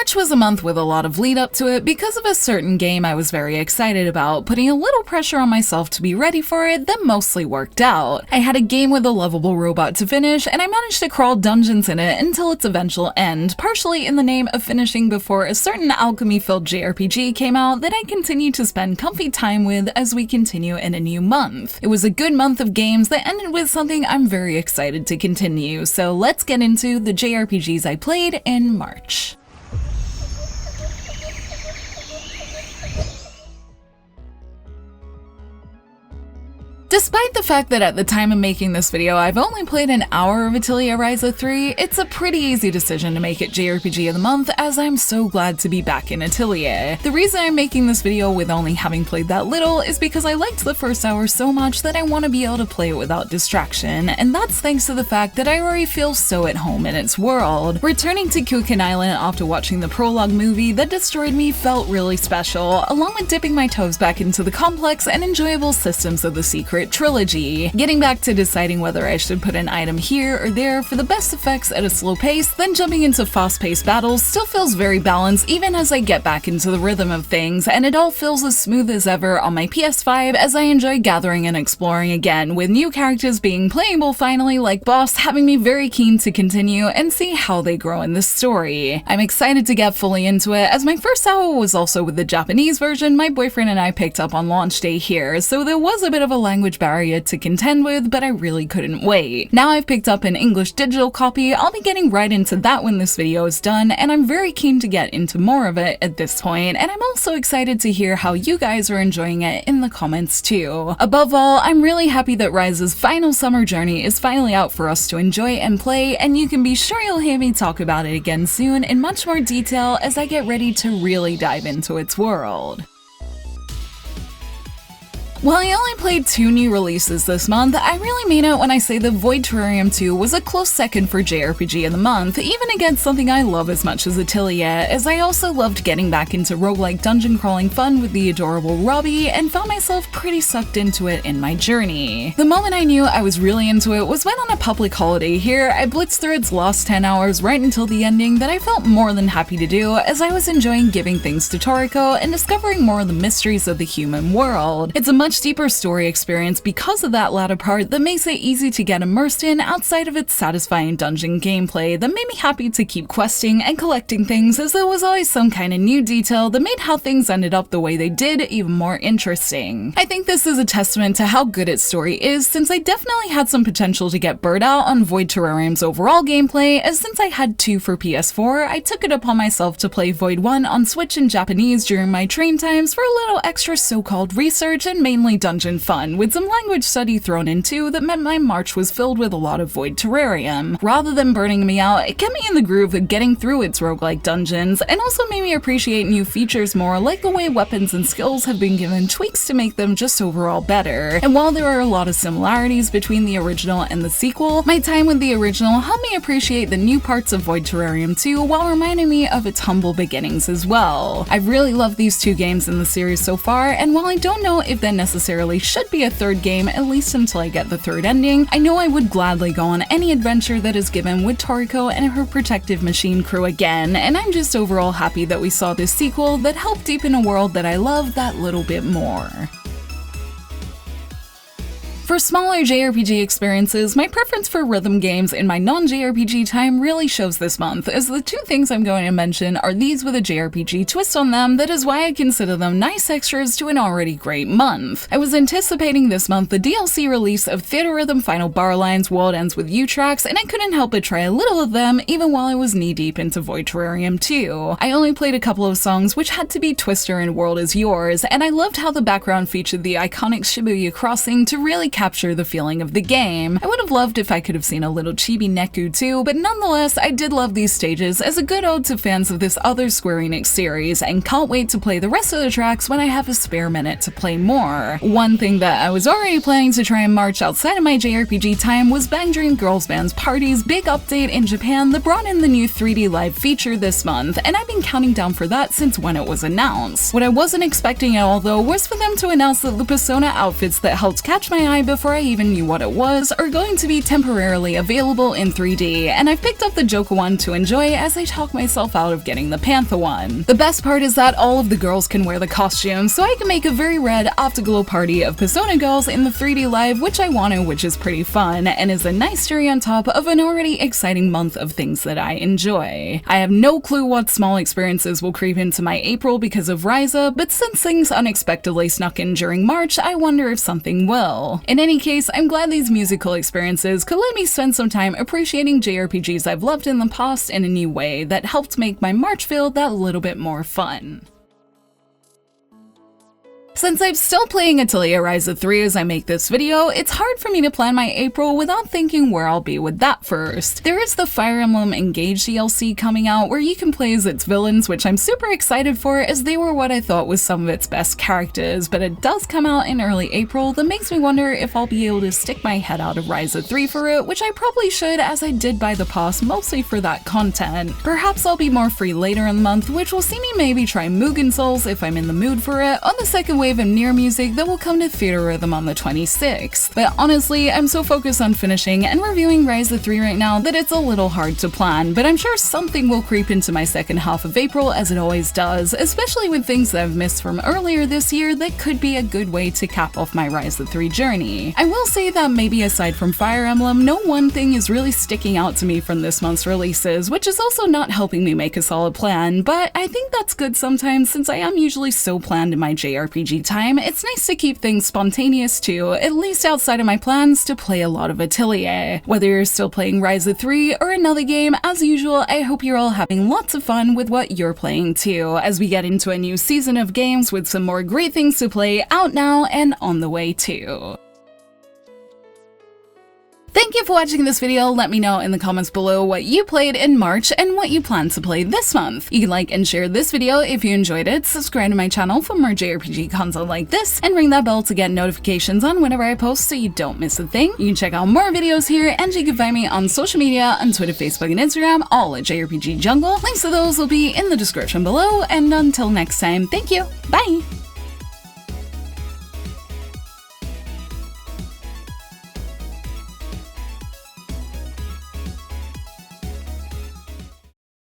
March was a month with a lot of lead up to it because of a certain game I was very excited about, putting a little pressure on myself to be ready for it that mostly worked out. I had a game with a lovable robot to finish, and I managed to crawl dungeons in it until its eventual end, partially in the name of finishing before a certain alchemy-filled JRPG came out that I continue to spend comfy time with as we continue in a new month. It was a good month of games that ended with something I'm very excited to continue, so let's get into the JRPGs I played in March. Despite the fact that at the time of making this video I've only played an hour of Atelier Ryza 3, it's a pretty easy decision to make it JRPG of the month, as I'm so glad to be back in Atelier. The reason I'm making this video with only having played that little is because I liked the first hour so much that I want to be able to play it without distraction, and that's thanks to the fact that I already feel so at home in its world. Returning to Kuken Island after watching the prologue movie that destroyed me felt really special, along with dipping my toes back into the complex and enjoyable systems of the Secret Trilogy. Getting back to deciding whether I should put an item here or there for the best effects at a slow pace, then jumping into fast-paced battles still feels very balanced even as I get back into the rhythm of things, and it all feels as smooth as ever on my PS5 as I enjoy gathering and exploring again, with new characters being playable finally, like Boss, having me very keen to continue and see how they grow in this story. I'm excited to get fully into it, as my first hour was also with the Japanese version my boyfriend and I picked up on launch day here, so there was a bit of a language barrier to contend with, but I really couldn't wait. Now I've picked up an English digital copy, I'll be getting right into that when this video is done, and I'm very keen to get into more of it at this point, and I'm also excited to hear how you guys are enjoying it in the comments too. Above all, I'm really happy that Ryza's final summer journey is finally out for us to enjoy and play, and you can be sure you'll hear me talk about it again soon in much more detail as I get ready to really dive into its world. While I only played 2 new releases this month, I really mean it when I say that Void Terrarium 2 was a close second for JRPG of the month, even against something I love as much as Atelier, as I also loved getting back into roguelike dungeon crawling fun with the adorable Robbie and found myself pretty sucked into it in my journey. The moment I knew I was really into it was when on a public holiday here, I blitzed through its last 10 hours right until the ending that I felt more than happy to do, as I was enjoying giving things to Toriko and discovering more of the mysteries of the human world. It's a much deeper story experience because of that latter part that makes it easy to get immersed in outside of its satisfying dungeon gameplay that made me happy to keep questing and collecting things, as there was always some kind of new detail that made how things ended up the way they did even more interesting. I think this is a testament to how good its story is, since I definitely had some potential to get burnt out on Void Terrarium's overall gameplay, as since I had 2 for PS4, I took it upon myself to play Void 1 on Switch in Japanese during my train times for a little extra so-called research and mainly dungeon fun, with some language study thrown in too that meant my March was filled with a lot of Void Terrarium. Rather than burning me out, it kept me in the groove of getting through its roguelike dungeons, and also made me appreciate new features more, like the way weapons and skills have been given tweaks to make them just overall better. And while there are a lot of similarities between the original and the sequel, my time with the original helped me appreciate the new parts of Void Terrarium 2 while reminding me of its humble beginnings as well. I've really loved these 2 games in the series so far, and while I don't know if they're necessarily should be a 3rd game, at least until I get the 3rd ending, I know I would gladly go on any adventure that is given with Toriko and her protective machine crew again, and I'm just overall happy that we saw this sequel that helped deepen a world that I love that little bit more. For smaller JRPG experiences, my preference for rhythm games in my non-JRPG time really shows this month, as the 2 things I'm going to mention are these with a JRPG twist on them. That is why I consider them nice extras to an already great month. I was anticipating this month the DLC release of Theatrhythm Final Bar Line's World Ends With You tracks, and I couldn't help but try a little of them even while I was knee-deep into Void Terrarium 2. I only played a couple of songs, which had to be Twister and World Is Yours, and I loved how the background featured the iconic Shibuya crossing to really capture the feeling of the game. I would have loved if I could have seen a little chibi Neku too, but nonetheless, I did love these stages as a good ode to fans of this other Square Enix series, and can't wait to play the rest of the tracks when I have a spare minute to play more. One thing that I was already planning to try and march outside of my JRPG time was Bang Dream Girls Band's Party's big update in Japan that brought in the new 3D live feature this month, and I've been counting down for that since when it was announced. What I wasn't expecting at all though was for them to announce that the persona outfits that helped catch my eye before I even knew what it was are going to be temporarily available in 3D, and I've picked up the Joker one to enjoy as I talk myself out of getting the Panther one. The best part is that all of the girls can wear the costumes, so I can make a very red afterglow party of Persona girls in the 3D live, which I want to, which is pretty fun, and is a nice cherry on top of an already exciting month of things that I enjoy. I have no clue what small experiences will creep into my April because of Ryza, but since things unexpectedly snuck in during March, I wonder if something will. In any case, I'm glad these musical experiences could let me spend some time appreciating JRPGs I've loved in the past in a new way that helped make my March feel that little bit more fun. Since I'm still playing Atelier Ryza 3 as I make this video, it's hard for me to plan my April without thinking where I'll be with that first. There is the Fire Emblem Engage DLC coming out where you can play as its villains, which I'm super excited for as they were what I thought was some of its best characters, but it does come out in early April that makes me wonder if I'll be able to stick my head out of Ryza 3 for it, which I probably should as I did buy the pass mostly for that content. Perhaps I'll be more free later in the month, which will see me maybe try Mugen Souls if I'm in the mood for it, on the second wave of Near music that will come to Theatrhythm on the 26th. But honestly, I'm so focused on finishing and reviewing Ryza 3 right now that it's a little hard to plan, but I'm sure something will creep into my second half of April as it always does, especially with things that I've missed from earlier this year that could be a good way to cap off my Ryza 3 journey. I will say that maybe aside from Fire Emblem, no one thing is really sticking out to me from this month's releases, which is also not helping me make a solid plan, but I think that's good sometimes since I am usually so planned in my JRPG time. It's nice to keep things spontaneous too, at least outside of my plans to play a lot of Atelier. Whether you're still playing Ryza 3 or another game, as usual, I hope you're all having lots of fun with what you're playing too, as we get into a new season of games with some more great things to play out now and on the way too. Thank you for watching this video. Let me know in the comments below what you played in March and what you plan to play this month. You can like and share this video if you enjoyed it, subscribe to my channel for more JRPG content like this, and ring that bell to get notifications on whenever I post so you don't miss a thing. You can check out more videos here, and you can find me on social media on Twitter, Facebook, and Instagram, all at JRPG Jungle. Links to those will be in the description below, and until next time, thank you, bye!